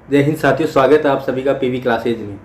जय हिंद साथियों, स्वागत है आप सभी का पीवी क्लासेज में।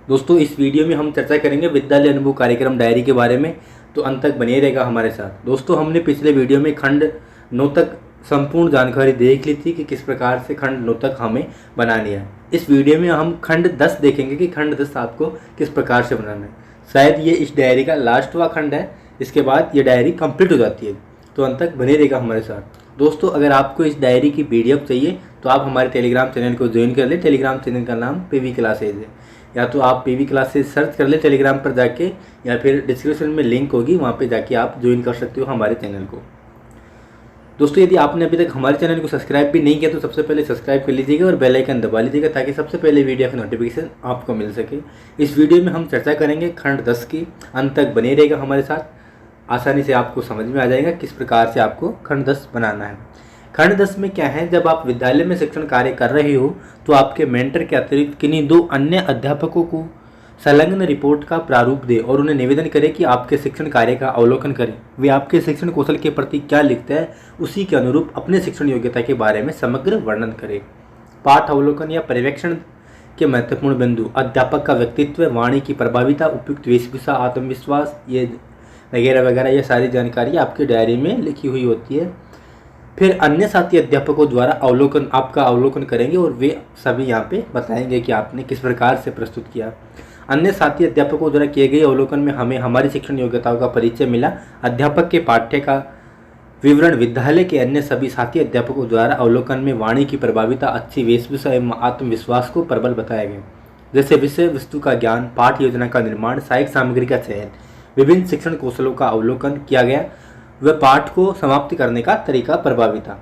दोस्तों, इस वीडियो में हम चर्चा करेंगे विद्यालय अनुभव कार्यक्रम डायरी के बारे में, तो अंत तक बने रहेगा हमारे साथ। दोस्तों, हमने पिछले वीडियो में खंड 9 तक संपूर्ण जानकारी देख ली थी कि किस प्रकार से खंड 9 तक हमें बनानी है। इस वीडियो में हम खंड 10 देखेंगे कि खंड 10 आपको किस प्रकार से बनाना है। शायद ये इस डायरी का लास्टवा खंड है, इसके बाद ये डायरी कंप्लीट हो जाती है, तो अंत तक बने रहेगा हमारे साथ। दोस्तों, अगर आपको इस डायरी की पीडीएफ चाहिए तो आप हमारे टेलीग्राम चैनल को ज्वाइन कर ले। टेलीग्राम चैनल का नाम पीवी क्लासेज है, या तो आप पीवी क्लासेज सर्च कर ले टेलीग्राम पर जाके, या फिर डिस्क्रिप्शन में लिंक होगी, वहाँ पे जाके आप ज्वाइन कर सकते हो हमारे चैनल को। दोस्तों, यदि आपने अभी तक हमारे चैनल को सब्सक्राइब भी नहीं किया तो सबसे पहले सब्सक्राइब कर लीजिएगा और बेल आइकन दबा लीजिएगा ताकि सबसे पहले वीडियो का नोटिफिकेशन आपको मिल सके। इस वीडियो में हम चर्चा करेंगे खंड 10 की, अंत तक बने रहेगा हमारे साथ। आसानी से आपको समझ में आ जाएगा किस प्रकार से आपको खंड 10 बनाना है। खंड 10 में क्या है, जब आप विद्यालय में शिक्षण कार्य कर रहे हो तो आपके मेंटर के अतिरिक्त किन्हीं 2 अन्य अध्यापकों को संलग्न रिपोर्ट का प्रारूप दे और उन्हें निवेदन करें कि आपके शिक्षण कार्य का अवलोकन करें। वे आपके शिक्षण कौशल के प्रति क्या लिखते हैं, उसी के अनुरूप अपने शिक्षण योग्यता के बारे में समग्र वर्णन करें। पाठ अवलोकन या पर्यवेक्षण के महत्वपूर्ण बिंदु: अध्यापक का व्यक्तित्व, वाणी की प्रभाविता, उपयुक्त वेशभूषा, आत्मविश्वास, ये वगैरह वगैरह, ये सारी जानकारी आपकी डायरी में लिखी हुई होती है। फिर अन्य साथी अध्यापकों द्वारा आपका अवलोकन करेंगे और वे सभी यहाँ पे बताएंगे कि आपने किस प्रकार से प्रस्तुत किया। अन्य साथी अध्यापकों द्वारा किए गए अवलोकन में हमें हमारी शिक्षण योग्यताओं का परिचय मिला। अध्यापक के पाठ्य का विवरण विद्यालय के अन्य सभी साथी अध्यापकों द्वारा अवलोकन में वाणी की प्रभाविता, अच्छी वेशभूषा एवं आत्मविश्वास को प्रबल बताया गया, जैसे विषय वस्तु का ज्ञान, पाठ योजना का निर्माण, सहायक सामग्री का चयन, विभिन्न शिक्षण कौशलों का अवलोकन किया गया, वह पाठ को समाप्त करने का तरीका प्रभावी था।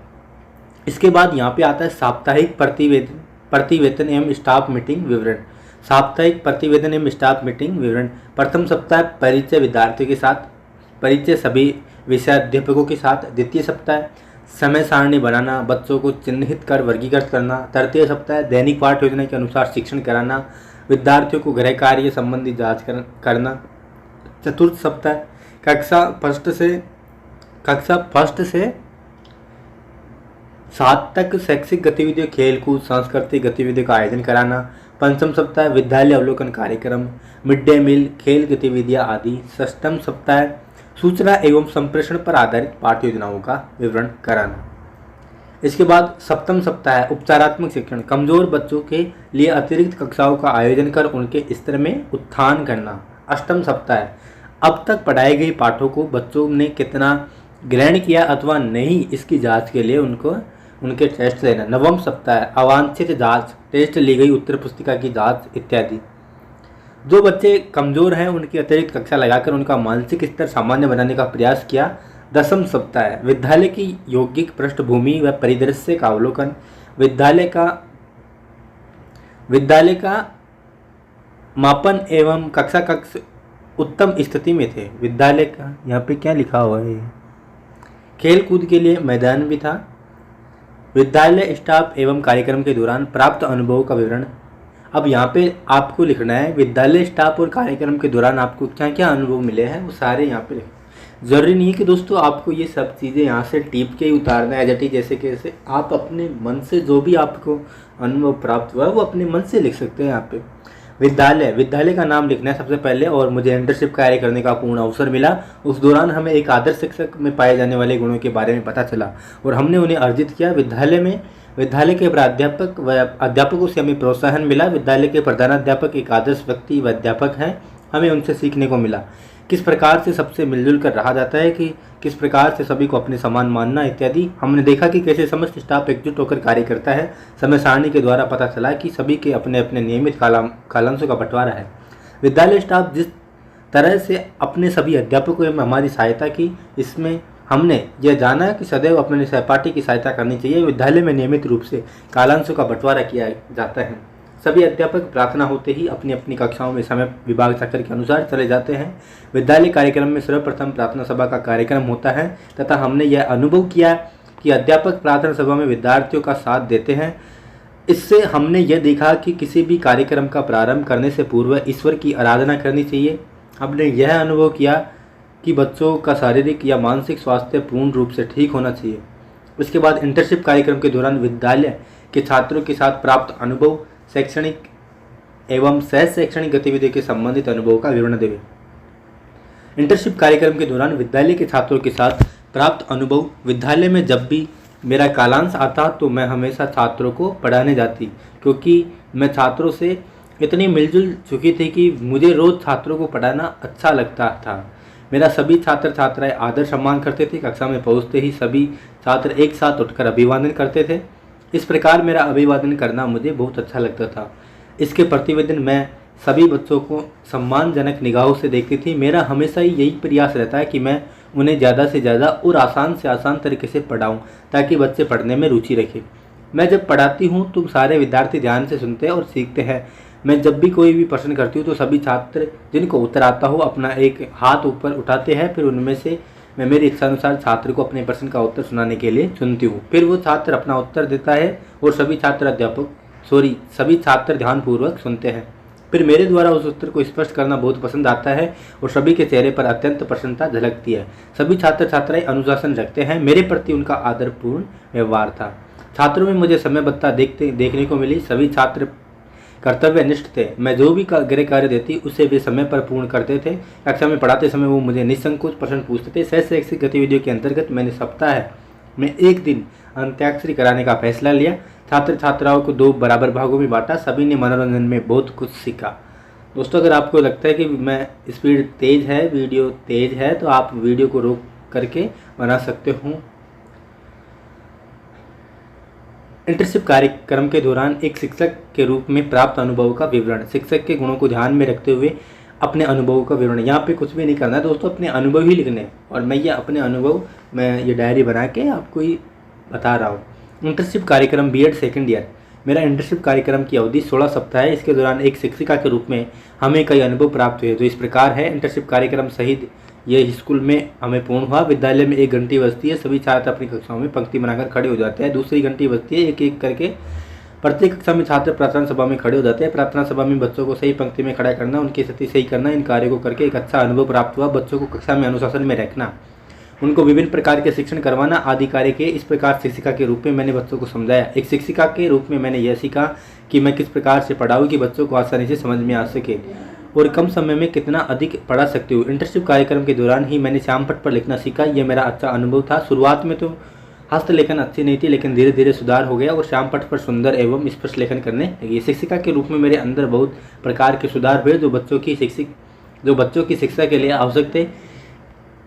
इसके बाद यहाँ पे आता है साप्ताहिक प्रतिवेदन एवं स्टाफ मीटिंग विवरण। साप्ताहिक प्रतिवेदन एवं स्टाफ मीटिंग विवरण: प्रथम सप्ताह परिचय विद्यार्थियों के साथ, परिचय सभी विषय अध्यापकों के साथ। द्वितीय सप्ताह समय सारणी बनाना, बच्चों को चिन्हित कर वर्गीकृत करना। तृतीय सप्ताह दैनिक पाठ योजना के अनुसार शिक्षण कराना, विद्यार्थियों को गृह कार्य संबंधी जाँच करना। चतुर्थ सप्ताह कक्षा फर्स्ट से 7 तक शैक्षिक गतिविधियों, खेलकूद, सांस्कृतिक गतिविधियों का आयोजन कराना। पंचम सप्ताह विद्यालय अवलोकन कार्यक्रम, मिड डे मील, खेल गतिविधियां आदि। षष्ठम सप्ताह सूचना एवं संप्रेषण पर आधारित पाठ्य योजनाओं का विवरण कराना। इसके बाद सप्तम सप्ताह उपचारात्मक शिक्षण, कमजोर बच्चों के लिए अतिरिक्त कक्षाओं का आयोजन कर उनके स्तर में उत्थान करना। अष्टम सप्ताह अब तक पढ़ाए गए पाठों को बच्चों ने कितना ग्रहण किया अथवा नहीं, इसकी जांच के लिए उनके टेस्ट लेना। नवम सप्ताह अवांछित जांच, टेस्ट ली गई उत्तर पुस्तिका की जांच इत्यादि। जो बच्चे कमजोर हैं उनकी अतिरिक्त कक्षा लगाकर उनका मानसिक स्तर सामान्य बनाने का प्रयास किया। दसम सप्ताह विद्यालय की यौगिक पृष्ठभूमि व परिदृश्य का अवलोकन, विद्यालय का मापन एवं कक्षा उत्तम स्थिति में थे। विद्यालय का यहाँ पे क्या लिखा हुआ है, खेल कूद के लिए मैदान भी था। विद्यालय स्टाफ एवं कार्यक्रम के दौरान प्राप्त अनुभवों का विवरण। अब यहाँ पे आपको लिखना है विद्यालय स्टाफ और कार्यक्रम के दौरान आपको क्या क्या अनुभव मिले हैं, वो सारे यहाँ पे लिखें। जरूरी नहीं है कि दोस्तों आपको ये सब चीज़ें यहाँ से टिप के ही उतारना है एज जैसे कैसे, आप अपने मन से जो भी आपको अनुभव प्राप्त हुआ है वो अपने मन से लिख सकते हैं। यहाँ पे विद्यालय का नाम लिखना है सबसे पहले। और मुझे इंटर्नशिप कार्य करने का पूर्ण अवसर मिला। उस दौरान हमें एक आदर्श शिक्षक में पाए जाने वाले गुणों के बारे में पता चला और हमने उन्हें अर्जित किया। विद्यालय के प्राध्यापक व अध्यापकों से हमें प्रोत्साहन मिला। विद्यालय के प्रधानाध्यापक एक आदर्श व्यक्ति व अध्यापक हैं, हमें उनसे सीखने को मिला। किस प्रकार से सबसे मिलजुल कर रहा जाता है, कि किस प्रकार से सभी को अपने समान मानना इत्यादि। हमने देखा कि कैसे समस्त स्टाफ एकजुट होकर कार्य करता है। समय सारणी के द्वारा पता चला कि सभी के अपने अपने नियमित कालांशों का बंटवारा है। विद्यालय स्टाफ जिस तरह से अपने सभी अध्यापकों में हमारी सहायता की, इसमें हमने यह जाना कि सदैव अपने सहपाठी की सहायता करनी चाहिए। विद्यालय में नियमित रूप से कालांशों का बंटवारा किया जाता है। सभी अध्यापक प्रार्थना होते ही अपनी अपनी कक्षाओं में समय विभाग चक्र के अनुसार चले जाते हैं। विद्यालय कार्यक्रम में सर्वप्रथम प्रार्थना सभा का कार्यक्रम होता है तथा हमने यह अनुभव किया कि अध्यापक प्रार्थना सभा में विद्यार्थियों का साथ देते हैं। इससे हमने यह देखा कि किसी भी कार्यक्रम का प्रारंभ करने से पूर्व ईश्वर की आराधना करनी चाहिए। हमने यह अनुभव किया कि बच्चों का शारीरिक या मानसिक स्वास्थ्य पूर्ण रूप से ठीक होना चाहिए। उसके बाद इंटर्नशिप कार्यक्रम के दौरान विद्यालय के छात्रों के साथ प्राप्त अनुभव, शैक्षणिक एवं सह शैक्षणिक गतिविधियों के संबंधित अनुभव का विवरण देवे। इंटर्नशिप कार्यक्रम के दौरान विद्यालय के छात्रों के साथ प्राप्त अनुभव। विद्यालय में जब भी मेरा कालांश आता तो मैं हमेशा छात्रों को पढ़ाने जाती, क्योंकि मैं छात्रों से इतनी मिलजुल चुकी थी कि मुझे रोज़ छात्रों को पढ़ाना अच्छा लगता था। मेरा सभी छात्र छात्राएं आदर सम्मान करते थे। कक्षा में पहुंचते ही सभी छात्र एक साथ उठकर अभिवादन करते थे। इस प्रकार मेरा अभिवादन करना मुझे बहुत अच्छा लगता था। इसके प्रतिवेदन मैं सभी बच्चों को सम्मानजनक निगाहों से देखती थी। मेरा हमेशा ही यही प्रयास रहता है कि मैं उन्हें ज़्यादा से ज़्यादा और आसान से आसान तरीके से पढ़ाऊं, ताकि बच्चे पढ़ने में रुचि रखें। मैं जब पढ़ाती हूं तो सारे विद्यार्थी ध्यान से सुनते हैं और सीखते हैं। मैं जब भी कोई भी प्रश्न करती हूँ तो सभी छात्र जिनको उत्तर आता हो अपना एक हाथ ऊपर उठाते हैं। फिर उनमें से मैं मेरी इच्छानुसार छात्र को अपने प्रश्न का उत्तर सुनाने के लिए चुनती हूँ। फिर वो छात्र अपना उत्तर देता है और सभी छात्र ध्यानपूर्वक सुनते हैं। फिर मेरे द्वारा उस उत्तर को स्पष्ट करना बहुत पसंद आता है और सभी के चेहरे पर अत्यंत प्रसन्नता झलकती है। सभी छात्र छात्राएं अनुशासन रखते हैं। मेरे प्रति उनका आदरपूर्ण व्यवहार था। छात्रों में मुझे समयबद्धता देखने को मिली। सभी छात्र कर्तव्यनिष्ठ थे। मैं जो भी गृह कार्य देती उसे वे समय पर पूर्ण करते थे। कक्षा में पढ़ाते समय वो मुझे निसंकोच प्रश्न पूछते थे। सह शैक्षिक गतिविधियों के अंतर्गत मैंने सप्ताह में एक दिन अंत्याक्षरी कराने का फैसला लिया। छात्र छात्राओं को 2 बराबर भागों में बांटा। सभी ने मनोरंजन में बहुत कुछ सीखा। दोस्तों, अगर आपको लगता है कि मैं स्पीड तेज़ है, वीडियो तेज़ है, तो आप वीडियो को रोक करके बना सकते हो। इंटर्नशिप कार्यक्रम के दौरान एक शिक्षक के रूप में प्राप्त अनुभव का विवरण। शिक्षक के गुणों को ध्यान में रखते हुए अपने अनुभवों का विवरण। यहाँ पे कुछ भी नहीं करना है दोस्तों, अपने अनुभव ही लिखने हैं। और मैं ये अपने अनुभव ये डायरी बना के आपको ही बता रहा हूँ। इंटर्नशिप कार्यक्रम बीएड सेकंड ईयर। मेरा इंटर्नशिप कार्यक्रम की अवधि 16 सप्ताह है। इसके दौरान एक शिक्षिका के रूप में हमें कई अनुभव प्राप्त हुए, जो इस प्रकार है। इंटर्नशिप कार्यक्रम सहित ये स्कूल में हमें पूर्ण हुआ। विद्यालय में 1 घंटी बजती है। सभी छात्र अपनी कक्षाओं में पंक्ति बनाकर खड़े हो जाते हैं। दूसरी घंटी बजती है। एक एक करके प्रत्येक कक्षा में छात्र प्रार्थना सभा में खड़े हो जाते हैं। प्रार्थना सभा में बच्चों को सही पंक्ति में खड़ा करना, उनकी स्थिति सही करना, इन कार्यों को करके एक अच्छा अनुभव प्राप्त हुआ। बच्चों को कक्षा में अनुशासन में रखना, उनको विभिन्न प्रकार के शिक्षण करवाना आदि कार्य के। इस प्रकार शिक्षिका के रूप में मैंने बच्चों को समझाया। एक शिक्षिका के रूप में मैंने यह सीखा कि मैं किस प्रकार से पढ़ाऊँ कि बच्चों को आसानी से समझ में आ सके और कम समय में कितना अधिक पढ़ा सकते हो। इंटर्नशिप कार्यक्रम के दौरान ही मैंने श्यामपट्ट पर लिखना सीखा। यह मेरा अच्छा अनुभव था। शुरुआत में तो हस्तलेखन अच्छी नहीं थी, लेकिन धीरे धीरे सुधार हो गया और श्यामपट्ट पर सुंदर एवं स्पष्ट लेखन करने लगी। शिक्षिका के रूप में मेरे अंदर बहुत प्रकार के सुधार हुए जो बच्चों की शिक्षा के लिए आवश्यक थे।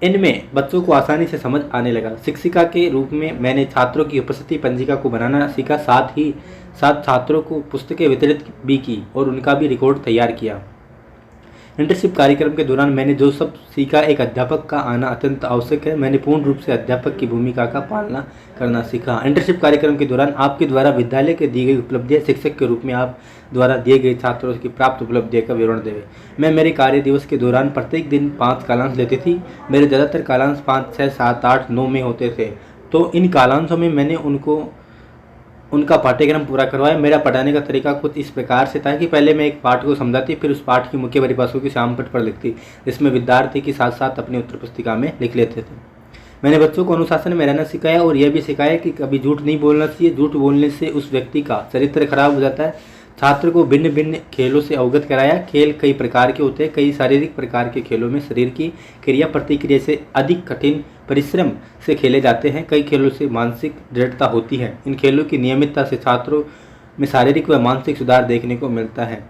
इनमें बच्चों को आसानी से समझ आने लगा। शिक्षिका के रूप में मैंने छात्रों की उपस्थिति पंजिका को बनाना सीखा। साथ ही साथ छात्रों को पुस्तकें वितरित भी की और उनका भी रिकॉर्ड तैयार किया। इंटर्नशिप कार्यक्रम के दौरान मैंने जो सब सीखा, एक अध्यापक का आना अत्यंत आवश्यक है। मैंने पूर्ण रूप से अध्यापक की भूमिका का पालना करना सीखा। इंटर्नशिप कार्यक्रम के दौरान आपके द्वारा विद्यालय के दी गई उपलब्धियां, शिक्षक के रूप में आप द्वारा दिए गए छात्रों की प्राप्त उपलब्धियों का विवरण देवे। मैं मेरे कार्य दिवस के दौरान प्रत्येक दिन 5 कालांश लेती थी। मेरे ज़्यादातर कालांश 5, 6, 7, 8, 9 में होते थे। तो इन कालांशों में मैंने उनका पाठ्यक्रम पूरा करवाया। मेरा पढ़ाने का तरीका कुछ इस प्रकार से था कि पहले मैं एक पाठ को समझाती, फिर उस पाठ की मुख्य परिभाषाओं की श्यामपट्ट पर लिखती, जिसमें विद्यार्थी के साथ साथ अपनी उत्तर पुस्तिका में लिख लेते थे। मैंने बच्चों को अनुशासन में रहना सिखाया और यह भी सिखाया कि कभी झूठ नहीं बोलना चाहिए। झूठ बोलने से उस व्यक्ति का चरित्र खराब हो जाता है। छात्र को भिन्न भिन्न खेलों से अवगत कराया। खेल कई प्रकार के होते हैं। कई शारीरिक प्रकार के खेलों में शरीर की क्रिया प्रतिक्रिया से अधिक कठिन परिश्रम से खेले जाते हैं। कई खेलों से मानसिक दृढ़ता होती है। इन खेलों की नियमितता से छात्रों में शारीरिक व मानसिक सुधार देखने को मिलता है।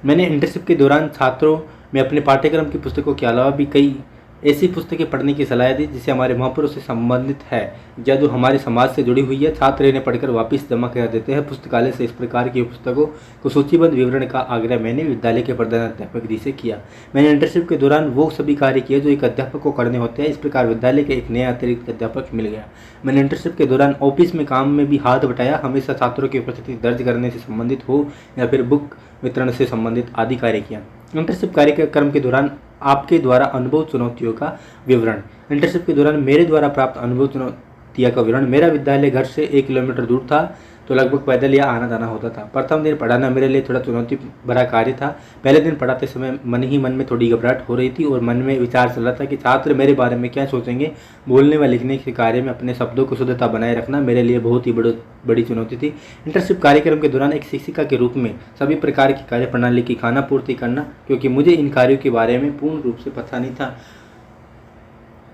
मैंने इंटर्नशिप के दौरान छात्रों में अपने पाठ्यक्रम की पुस्तकों के अलावा भी कई ऐसी पुस्तकें पढ़ने की सलाह दी जिसे हमारे महापुरुष से संबंधित है या जो हमारे समाज से जुड़ी हुई है। छात्र इन्हें पढ़कर वापस जमा करा देते हैं। पुस्तकालय से इस प्रकार की पुस्तकों को सूचीबद्ध विवरण का आग्रह मैंने विद्यालय के प्रधानाध्यापक जी से किया। मैंने इंटर्नशिप के दौरान वो सभी कार्य किए जो एक अध्यापक को करने होते हैं। इस प्रकार विद्यालय के एक नया अतिरिक्त अध्यापक मिल गया। मैंने इंटर्नशिप के दौरान ऑफिस में काम में भी हाथ बटाया। हमेशा छात्रों की उपस्थिति दर्ज करने से संबंधित हो या फिर बुक वितरण से संबंधित आदि कार्य किया। इंटर्नशिप कार्यक्रम के दौरान आपके द्वारा अनुभव चुनौतियों का विवरण। इंटर्नशिप के दौरान मेरे द्वारा प्राप्त अनुभव चुनौतियों का विवरण। मेरा विद्यालय घर से 1 किलोमीटर दूर था। तो लगभग पैदल या आना जाना होता था। प्रथम दिन पढ़ाना मेरे लिए थोड़ा चुनौती भरा कार्य था। पहले दिन पढ़ाते समय मन ही मन में थोड़ी घबराहट हो रही थी और मन में विचार चल रहा था कि छात्र मेरे बारे में क्या सोचेंगे। बोलने व लिखने के कार्य में अपने शब्दों को शुद्धता बनाए रखना मेरे लिए बहुत ही बड़ी चुनौती थी। इंटर्नशिप कार्यक्रम के दौरान एक शिक्षिका के रूप में सभी प्रकार की कार्य प्रणाली की खानापूर्ति करना, क्योंकि मुझे इन कार्यों के बारे में पूर्ण रूप से पता नहीं था,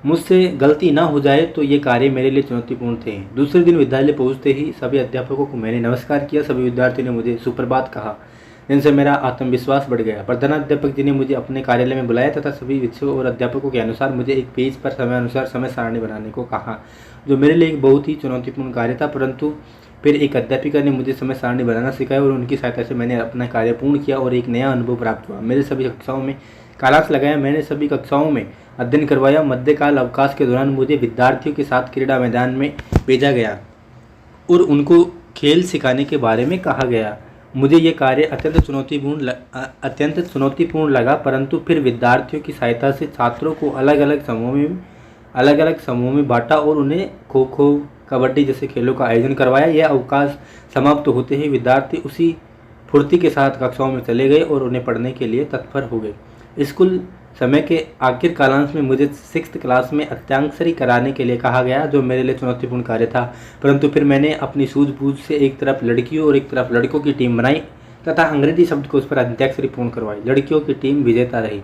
मुझसे गलती ना हो जाए तो ये कार्य मेरे लिए चुनौतीपूर्ण थे। दूसरे दिन विद्यालय पहुंचते ही सभी अध्यापकों को मैंने नमस्कार किया। सभी विद्यार्थियों ने मुझे सुप्रभात कहा, जिनसे मेरा आत्मविश्वास बढ़ गया। प्रधानाध्यापक जी ने मुझे अपने कार्यालय में बुलाया तथा सभी विषयों और अध्यापकों के अनुसार मुझे एक पेज पर समयानुसार समय सारणी बनाने को कहा, जो मेरे लिए एक बहुत ही चुनौतीपूर्ण कार्य था। परंतु फिर एक अध्यापिका ने मुझे समय सारणी बनाना सिखाया और उनकी सहायता से मैंने अपना कार्य पूर्ण किया और एक नया अनुभव प्राप्त हुआ। मेरे सभी कक्षाओं में क्लास लगाया, मैंने सभी कक्षाओं में अध्ययन करवाया। मध्यकाल अवकाश के दौरान मुझे विद्यार्थियों के साथ क्रीड़ा मैदान में भेजा गया और उनको खेल सिखाने के बारे में कहा गया। मुझे ये कार्य अत्यंत चुनौतीपूर्ण लगा, परंतु फिर विद्यार्थियों की सहायता से छात्रों को अलग अलग समूहों में बांटा और उन्हें खो खो, कबड्डी जैसे खेलों का आयोजन करवाया। यह अवकाश समाप्त होते ही विद्यार्थी उसी फुर्ती के साथ कक्षाओं में चले गए और उन्हें पढ़ने के लिए तत्पर हो गए। स्कूल समय के आखिर कालांश में मुझे 6th क्लास में अत्यांक्षरी कराने के लिए कहा गया, जो मेरे लिए चुनौतीपूर्ण कार्य था। परंतु फिर मैंने अपनी सूझबूझ से एक तरफ लड़कियों और एक तरफ लड़कों की टीम बनाई तथा अंग्रेजी शब्द को उस पर अंत्याक्षरी पूर्ण करवाई। लड़कियों की टीम विजेता रही,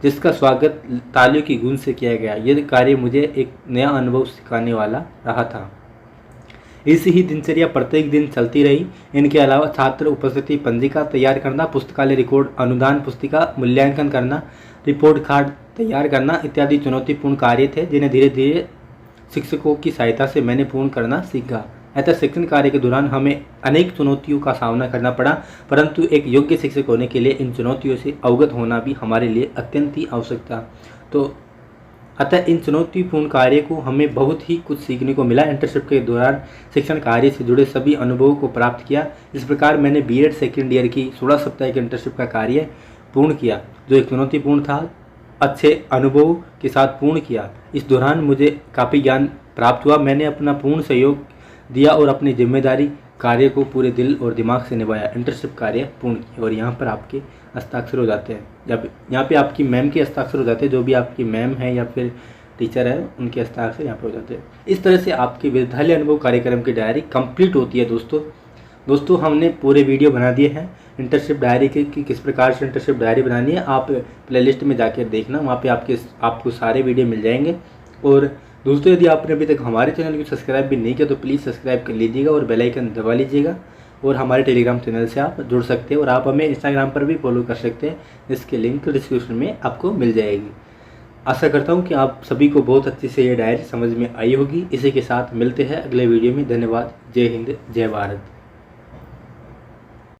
जिसका स्वागत तालियों की गूंज से किया गया। यह कार्य मुझे एक नया अनुभव सिखाने वाला रहा था। इस ही दिनचर्या प्रत्येक दिन चलती रही। इनके अलावा छात्र उपस्थिति पंजिका तैयार करना, पुस्तकालय रिकॉर्ड, अनुदान पुस्तिका मूल्यांकन करना, रिपोर्ट कार्ड तैयार करना इत्यादि चुनौतीपूर्ण कार्य थे, जिन्हें धीरे धीरे शिक्षकों की सहायता से मैंने पूर्ण करना सीखा। अतः शिक्षण कार्य के दौरान हमें अनेक चुनौतियों का सामना करना पड़ा, परंतु एक योग्य शिक्षक होने के लिए इन चुनौतियों से अवगत होना भी हमारे लिए अत्यंत ही आवश्यक था। अतः इन चुनौतीपूर्ण कार्य को हमें बहुत ही कुछ सीखने को मिला। इंटर्नशिप के दौरान शिक्षण कार्य से जुड़े सभी अनुभवों को प्राप्त किया। इस प्रकार मैंने बीएड सेकेंड ईयर की 16 सप्ताह की इंटर्नशिप का कार्य पूर्ण किया, जो एक चुनौतीपूर्ण था, अच्छे अनुभवों के साथ पूर्ण किया। इस दौरान मुझे काफ़ी ज्ञान प्राप्त हुआ। मैंने अपना पूर्ण सहयोग दिया और अपनी जिम्मेदारी कार्य को पूरे दिल और दिमाग से निभाया। इंटर्नशिप कार्य पूर्ण किया और यहाँ पर आपके हस्ताक्षर हो जाते हैं, जब यहाँ पे आपकी मैम के हस्ताक्षर हो जाते हैं, जो भी आपकी मैम है या फिर टीचर है उनके हस्ताक्षर यहाँ पे हो जाते हैं। इस तरह से आपकी विद्यालय अनुभव कार्यक्रम की डायरी कंप्लीट होती है। दोस्तों हमने पूरे वीडियो बना दिए हैं इंटर्नशिप डायरी की किस प्रकार से इंटर्नशिप डायरी बनानी है। आप प्लेलिस्ट में जाकर देखना, वहाँ पे आपको सारे वीडियो मिल जाएंगे। और दोस्तों यदि आपने अभी तक हमारे चैनल को सब्सक्राइब भी नहीं किया तो प्लीज़ सब्सक्राइब कर लीजिएगा और बेल आइकन दबा लीजिएगा। और हमारे टेलीग्राम चैनल से आप जुड़ सकते हैं और आप हमें इंस्टाग्राम पर भी फॉलो कर सकते हैं, जिसकी लिंक डिस्क्रिप्शन में आपको मिल जाएगी। आशा करता हूँ कि आप सभी को बहुत अच्छे से ये डायरी समझ में आई होगी। इसी के साथ मिलते हैं अगले वीडियो में। धन्यवाद। जय हिंद, जय भारत।